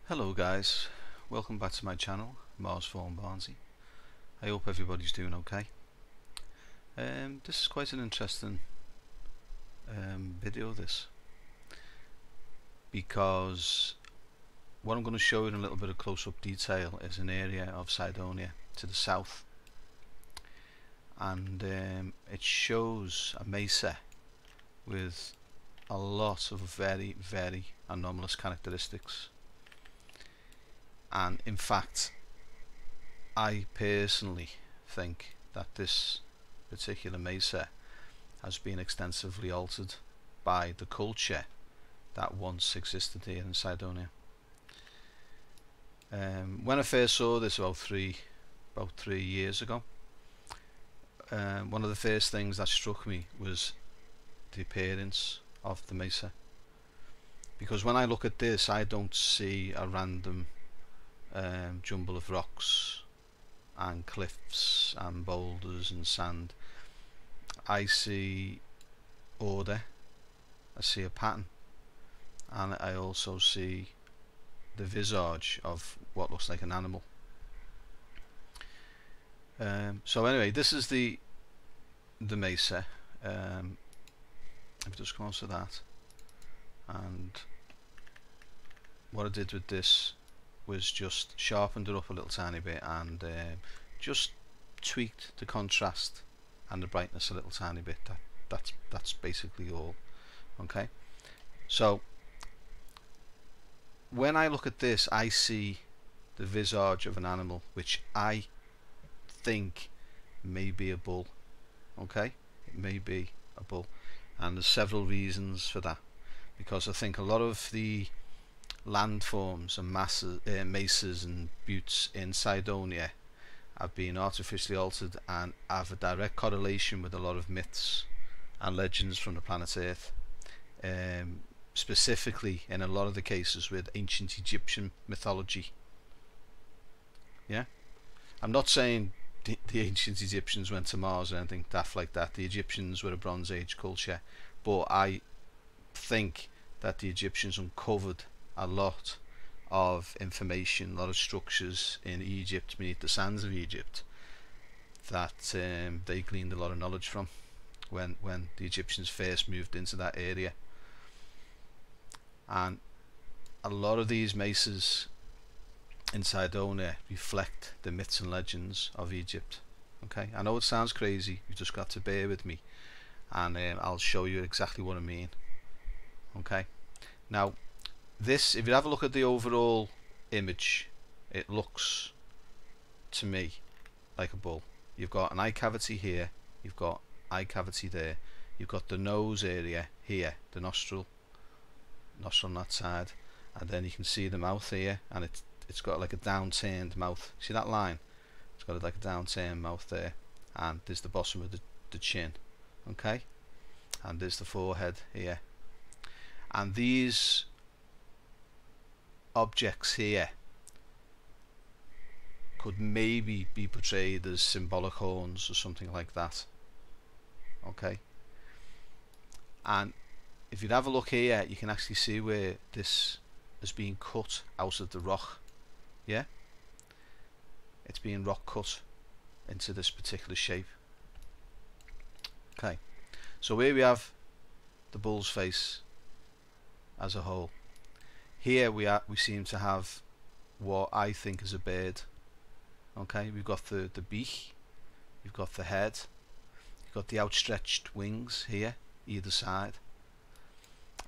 Hello guys, welcome back to my channel, Mars Form Barnsy. I hope everybody's doing okay. This is quite an interesting video because what I'm going to show you in a little bit of close-up detail is an area of Cydonia to the south, and it shows a mesa with a lot of very anomalous characteristics. And in fact, I personally think that this particular mesa has been extensively altered by the culture that once existed here in Cydonia. When I first saw this about three years ago, one of the first things that struck me was the appearance of the mesa, because when I look at this, I don't see a random jumble of rocks and cliffs and boulders and sand. I see order, I see a pattern, and I also see the visage of what looks like an animal. So anyway, this is the mesa. If we just come on to that, and what I did with this was just sharpened it up a little tiny bit and just tweaked the contrast and the brightness a little tiny bit. That's basically all. Okay, so when I look at this, I see the visage of an animal, which I think may be a bull. Okay, it may be a bull, and there's several reasons for that, because I think a lot of the landforms and mesas and buttes in Cydonia have been artificially altered and have a direct correlation with a lot of myths and legends from the planet Earth, specifically in a lot of the cases with ancient Egyptian mythology. Yeah, I'm not saying the ancient Egyptians went to Mars or anything daft like that. The Egyptians were a Bronze Age culture, but I think that the Egyptians uncovered a lot of information, a lot of structures in Egypt, beneath the sands of Egypt, that they gleaned a lot of knowledge from when the Egyptians first moved into that area. And a lot of these mesas in Cydonia reflect the myths and legends of Egypt. Okay, I know it sounds crazy, you just got to bear with me, and I'll show you exactly what I mean. Okay, now this, if you have a look at the overall image, it looks to me like a bull. You've got an eye cavity here, you've got eye cavity there, you've got the nose area here, the nostril on that side, and then you can see the mouth here, and it's got like a downturned mouth. See that line? It's got like a downturned mouth there, and there's the bottom of the chin. Okay, and there's the forehead here, and these objects here could maybe be portrayed as symbolic horns or something like that. Okay, and if you'd have a look here, you can actually see where this has been cut out of the rock. Yeah, it's being rock cut into this particular shape. Okay, so here we have the bull's face as a whole. Here we seem to have what I think is a bird. Okay, we've got the beak, we've got the head, you've got the outstretched wings here either side,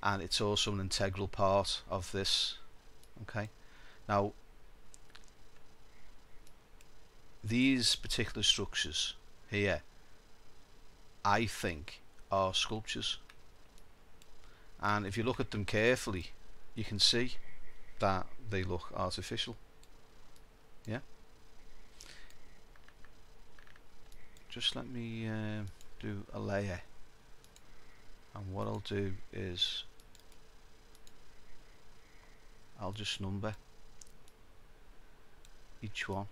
and it's also an integral part of this. Okay, now these particular structures here, I think, are sculptures, and if you look at them carefully, you can see that they look artificial. Yeah, just let me do a layer, and what I'll do is I'll just number each one.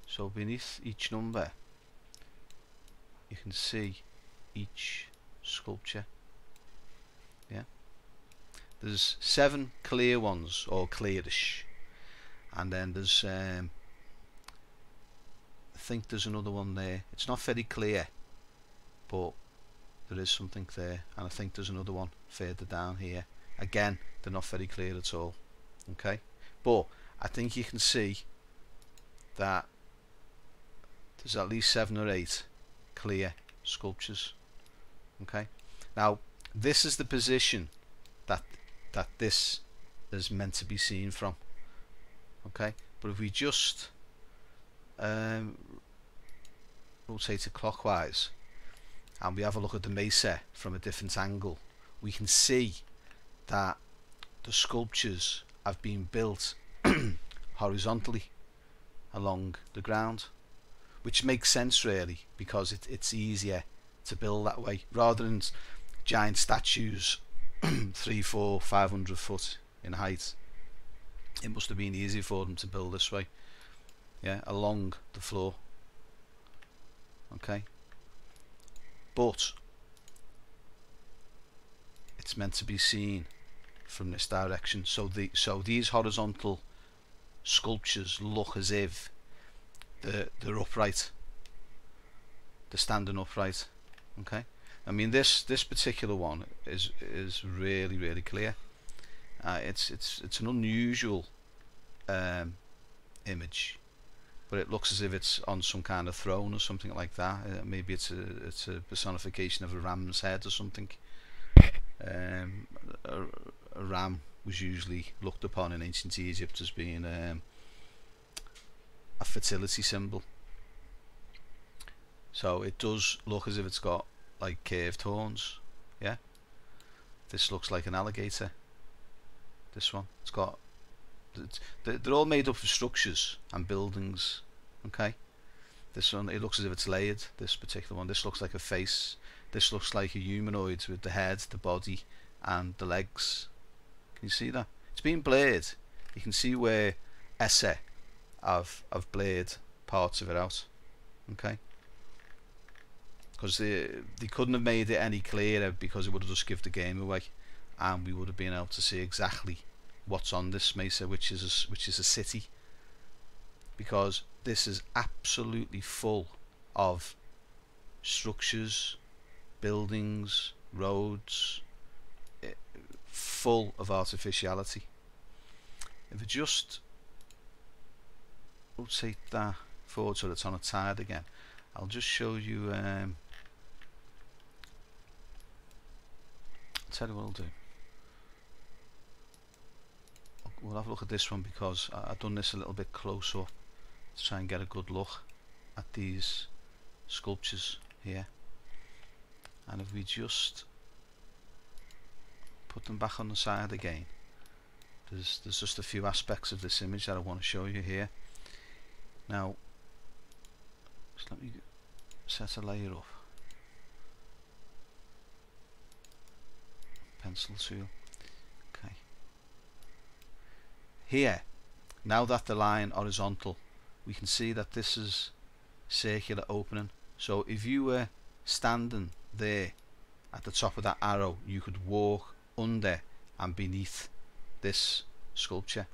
So beneath each number you can see each sculpture. Yeah, there's 7 clear ones, or clearish, and then there's I think there's another one there. It's not very clear, but there is something there, and I think there's another one further down here. Again, they're not very clear at all. Okay, but I think you can see that there's at least 7 or 8 clear sculptures. Okay, now this is the position that this is meant to be seen from. Okay, but if we just rotate it clockwise and we have a look at the mesa from a different angle, we can see that the sculptures have been built horizontally along the ground, which makes sense really, because it's easier to build that way rather than giant statues 300, 400, 500 foot in height. It must have been easy for them to build this way, yeah, along the floor. Okay, but it's meant to be seen from this direction, so these horizontal sculptures look as if they're upright, they're standing upright. Okay, I mean this particular one is really clear. It's an unusual image, but it looks as if it's on some kind of throne or something like that. Maybe it's a personification of a ram's head or something. A ram was usually looked upon in ancient Egypt as being a fertility symbol. So it does look as if it's got like curved horns. Yeah, this looks like an alligator. This one, it's got, they're all made up of structures and buildings. Okay, this one, it looks as if it's layered. This particular one, this looks like a face. This looks like a humanoid with the head, the body, and the legs. Can you see that? It's been blurred. You can see where Essa have blurred parts of it out. Okay, because they couldn't have made it any clearer, because it would have just given the game away, and we would have been able to see exactly what's on this mesa, which is a city, because this is absolutely full of structures, buildings, roads, full of artificiality. If we just rotate that forward so it's on its side again, I'll just show you. I'll tell you what I'll do. We'll have a look at this one, because I've done this a little bit close up to try and get a good look at these sculptures here. And if we just put them back on the side again, there's just a few aspects of this image that I want to show you here. Now, just let me set a layer up. Pencil tool. Okay. Here, now that the line horizontal, we can see that this is circular opening. So if you were standing there at the top of that arrow, you could walk under and beneath this sculpture.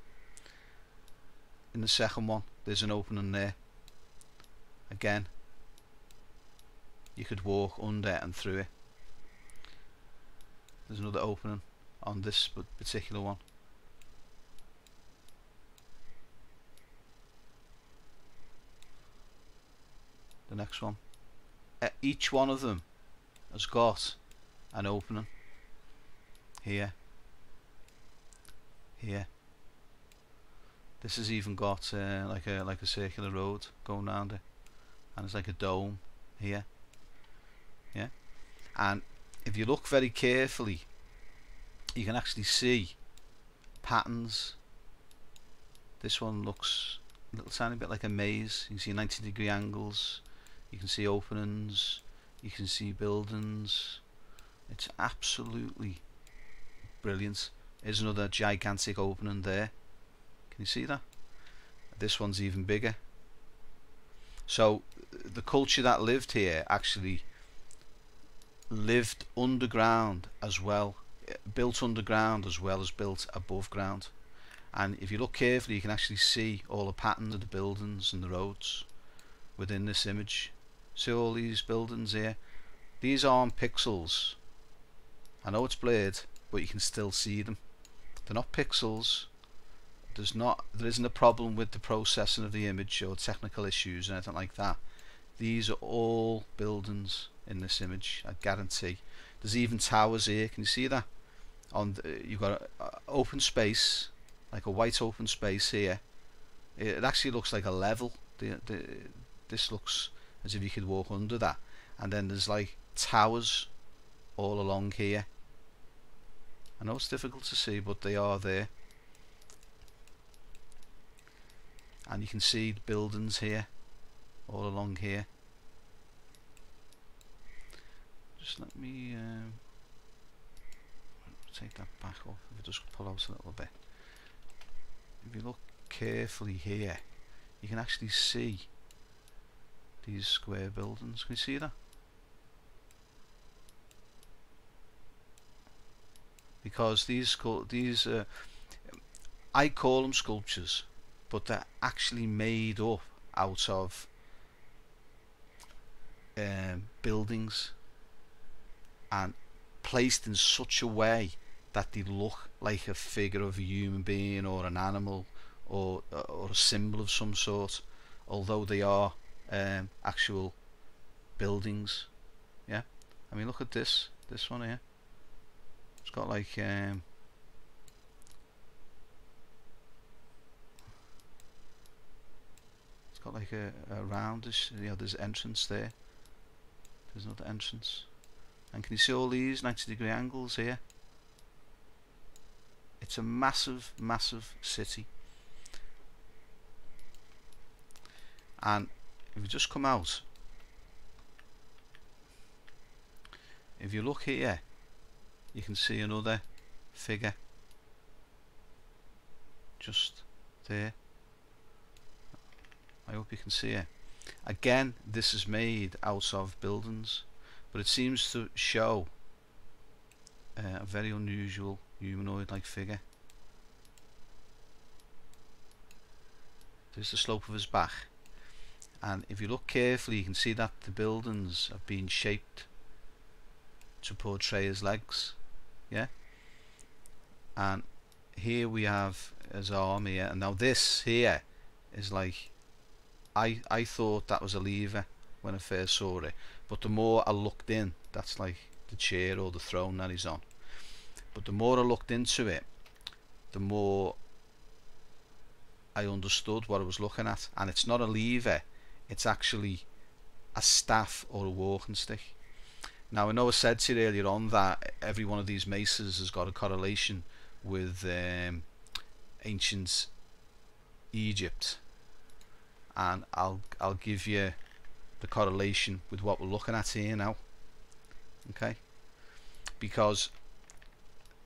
In the second one, there's an opening there. Again, you could walk under and through it. There's another opening on this particular one. The next one. Each one of them has got an opening here, here. This has even got like a circular road going round it, and it's like a dome here. Yeah, and if you look very carefully, you can actually see patterns. This one looks a little tiny bit like a maze. You can see 90-degree angles. You can see openings. You can see buildings. It's absolutely brilliant. There's another gigantic opening there. Can you see that? This one's even bigger. So the culture that lived here actually lived underground as well. built underground as well as built above ground. And if you look carefully, you can actually see all the patterns of the buildings and the roads within this image. See all these buildings here? These aren't pixels. I know it's blurred, but you can still see them. They're not pixels. There isn't a problem with the processing of the image or technical issues or anything like that. These are all buildings in this image, I guarantee. There's even towers here. Can you see that? You've got an open space, like a white open space here. It actually looks like a level. This looks as if you could walk under that. And then there's like towers all along here. I know it's difficult to see, but they are there. And you can see the buildings here, all along here. Just let me take that back off. If I just pull out a little bit. If you look carefully here, you can actually see these square buildings. Can you see that? Because I call them sculptures, but they're actually made up out of buildings and placed in such a way that they look like a figure of a human being or an animal or a symbol of some sort, although they are actual buildings. Yeah, I mean, look at this one here. It's got like it's got like a roundish, you know, there's entrance there. There's another entrance. And can you see all these 90-degree angles here? It's a massive, massive city. And if you just come out, if you look here, you can see another figure just there. I hope you can see it. Again, this is made out of buildings, but it seems to show a very unusual humanoid-like figure. There's the slope of his back, and if you look carefully, you can see that the buildings have been shaped to portray his legs. Yeah, and here we have his arm here, and now this here is like, I thought that was a lever when I first saw it, but the more I looked in, that's like the chair or the throne that he's on. But the more I looked into it, the more I understood what I was looking at, and it's not a lever, it's actually a staff or a walking stick. Now, I know I said to you earlier on that every one of these mesas has got a correlation with ancient Egypt, and I'll give you the correlation with what we're looking at here now. Okay, because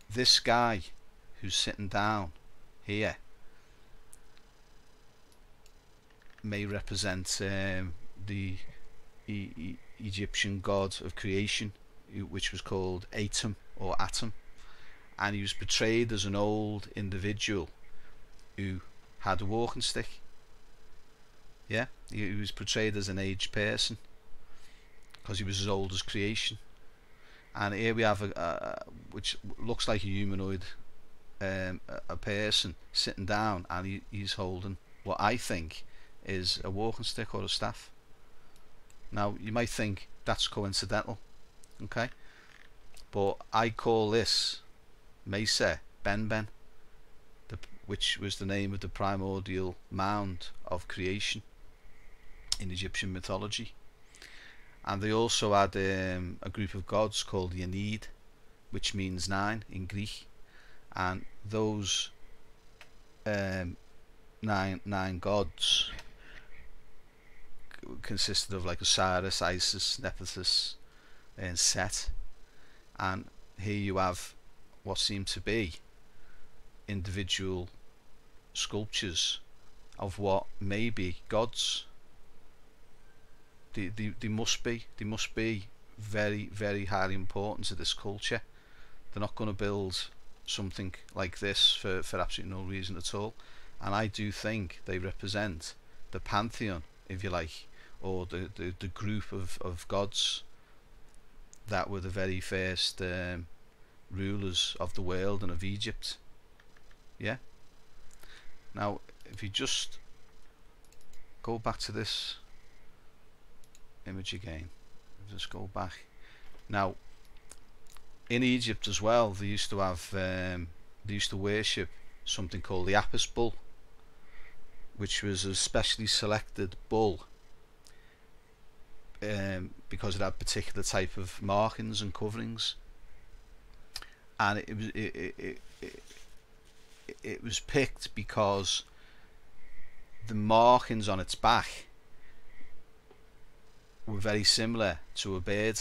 this guy who's sitting down here may represent the Egyptian god of creation, which was called Atum or Atom, and he was portrayed as an old individual who had a walking stick. Yeah, he was portrayed as an aged person because he was as old as creation. And here we have a which looks like a humanoid, a person sitting down, and he's holding what I think is a walking stick or a staff. Now, you might think that's coincidental, okay, but I call this Mesa Ben, which was the name of the primordial mound of creation in Egyptian mythology. And they also had a group of gods called the Ennead, which means 9 in Greek, and those nine gods consisted of like Osiris, Isis, Nephthys, and Set. And here you have what seem to be individual sculptures of what may be gods. They must be very, very highly important to this culture, They're not going to build something like this for absolutely no reason at all. And I do think they represent the pantheon, if you like, or the group of gods that were the very first rulers of the world and of Egypt. Yeah. Now, if you just go back to this image again, just go back. Now, in Egypt as well, they used to have, they used to worship something called the Apis bull, which was a specially selected bull because it had particular type of markings and coverings, and it was picked because the markings on its back were very similar to a bird,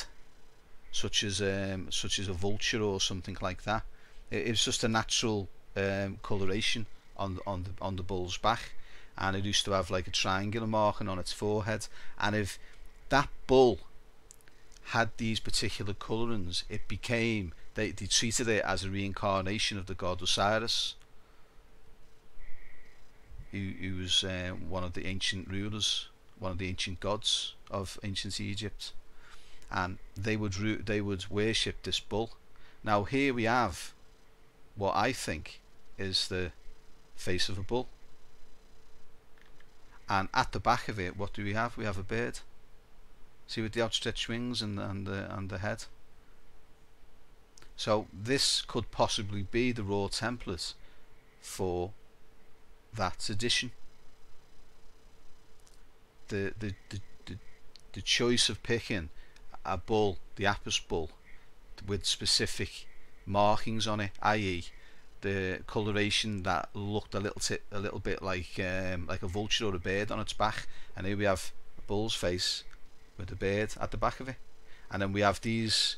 such as a vulture or something like that. It was just a natural coloration on the bull's back, and it used to have like a triangular marking on its forehead. And if that bull had these particular colorings, it became, they treated it as a reincarnation of the god Osiris, who was one of the ancient rulers, one of the ancient gods of ancient Egypt, and they would worship this bull. Now here we have what I think is the face of a bull, and at the back of it, what do we have? We have a bird. See, with the outstretched wings and the head. So this could possibly be the raw template for that edition. The choice of picking a bull, the Apis bull, with specific markings on it, i.e. the coloration that looked a little bit like a vulture or a bird on its back, and here we have a bull's face with a bird at the back of it, and then we have these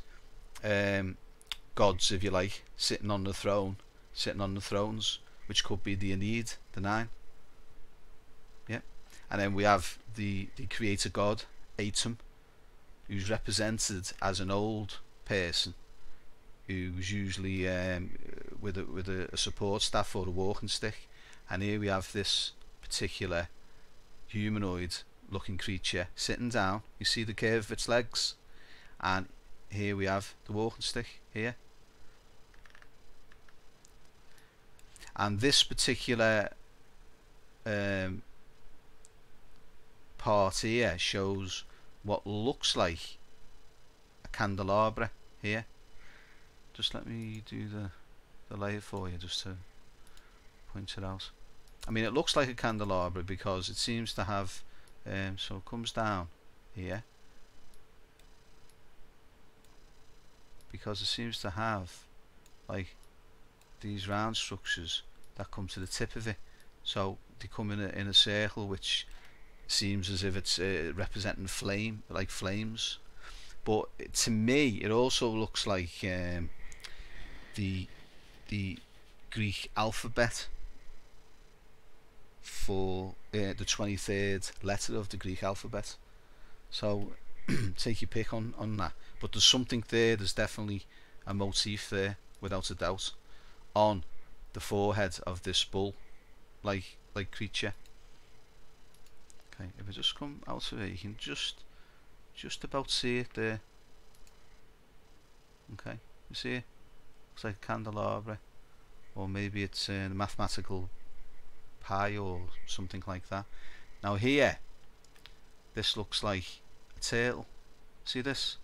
gods, if you like, sitting on the thrones, which could be the Aeneid, the 9. Yeah, and then we have the creator god Atum, who's represented as an old person who was usually with a support staff or a walking stick, and here we have this particular humanoid looking creature sitting down. You see the curve of its legs, and here we have the walking stick here. And this particular part here shows what looks like a candelabra here. Just let me do the layer for you just to point it out. I mean, it looks like a candelabra because it seems to have so it comes down here, because it seems to have like these round structures that come to the tip of it, so they come in a circle, which seems as if it's representing flame, like flames. But to me it also looks like the Greek alphabet for the 23rd letter of the Greek alphabet. So take your pick on that, but there's something there. There's definitely a motif there, without a doubt, on the forehead of this bull like creature. Okay, if I just come out of it, you can just about see it there. Okay, you see it? Looks like a candelabra, or maybe it's a mathematical pi or something like that. Now here, this looks like a turtle. See this?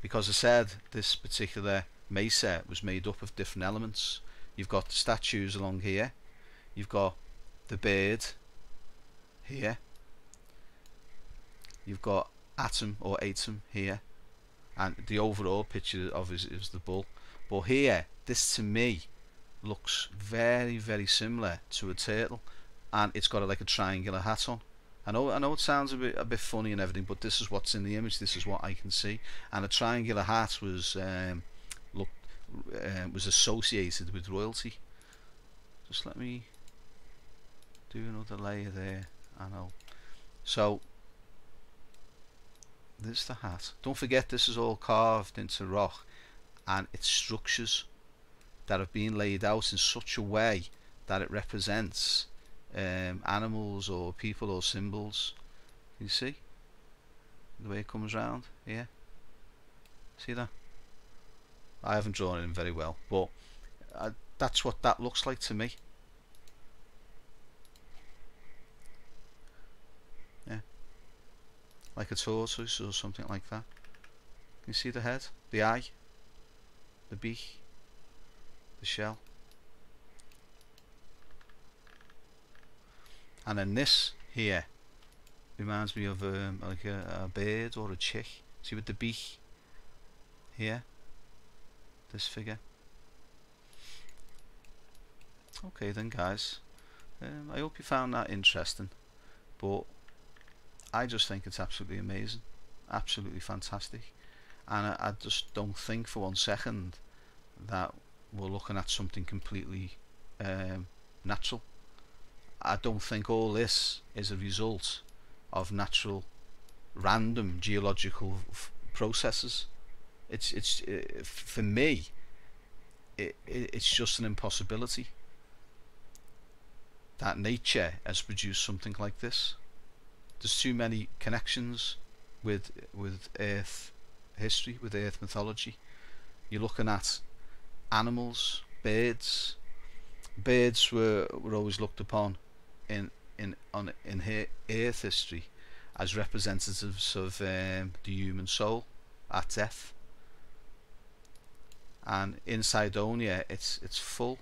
Because I said this particular Mesa was made up of different elements. You've got the statues along here, you've got the bird here, you've got Atum or Atum here, and the overall picture of it is the bull. But here, this to me looks very, very similar to a turtle, and it's got like a triangular hat on. I know it sounds a bit funny and everything, but this is what's in the image. This is what I can see, and a triangular hat was was associated with royalty. Just let me do another layer there. I know. So there's the hat. Don't forget, this is all carved into rock, and it's structures that have been laid out in such a way that it represents animals or people or symbols. You see the way it comes round here? See that? I haven't drawn it in very well, but that's what that looks like to me. Yeah, like a tortoise or something like that. You see the head, the eye, the beak, the shell. And then this here reminds me of like a bird or a chick. See with the beak here, this figure. Okay then guys, I hope you found that interesting, but I just think it's absolutely amazing, absolutely fantastic, and I just don't think for one second that we're looking at something completely natural. I don't think all this is a result of natural, random geological processes. It's for me, it's just an impossibility that nature has produced something like this. There's too many connections with Earth history, with Earth mythology. You're looking at animals, birds. Birds were always looked upon in Earth history as representatives of the human soul at death. And in Cydonia, it's full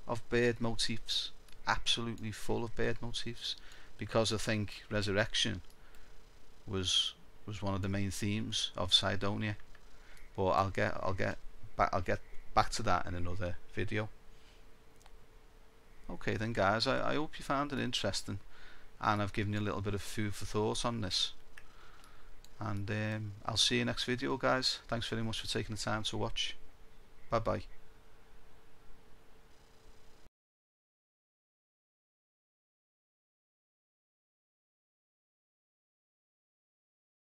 of bird motifs, absolutely full of bird motifs, because I think resurrection was one of the main themes of Cydonia. But I'll get back to that in another video. Okay then guys, I hope you found it interesting, and I've given you a little bit of food for thought on this. And I'll see you next video guys. Thanks very much for taking the time to watch. Bye bye.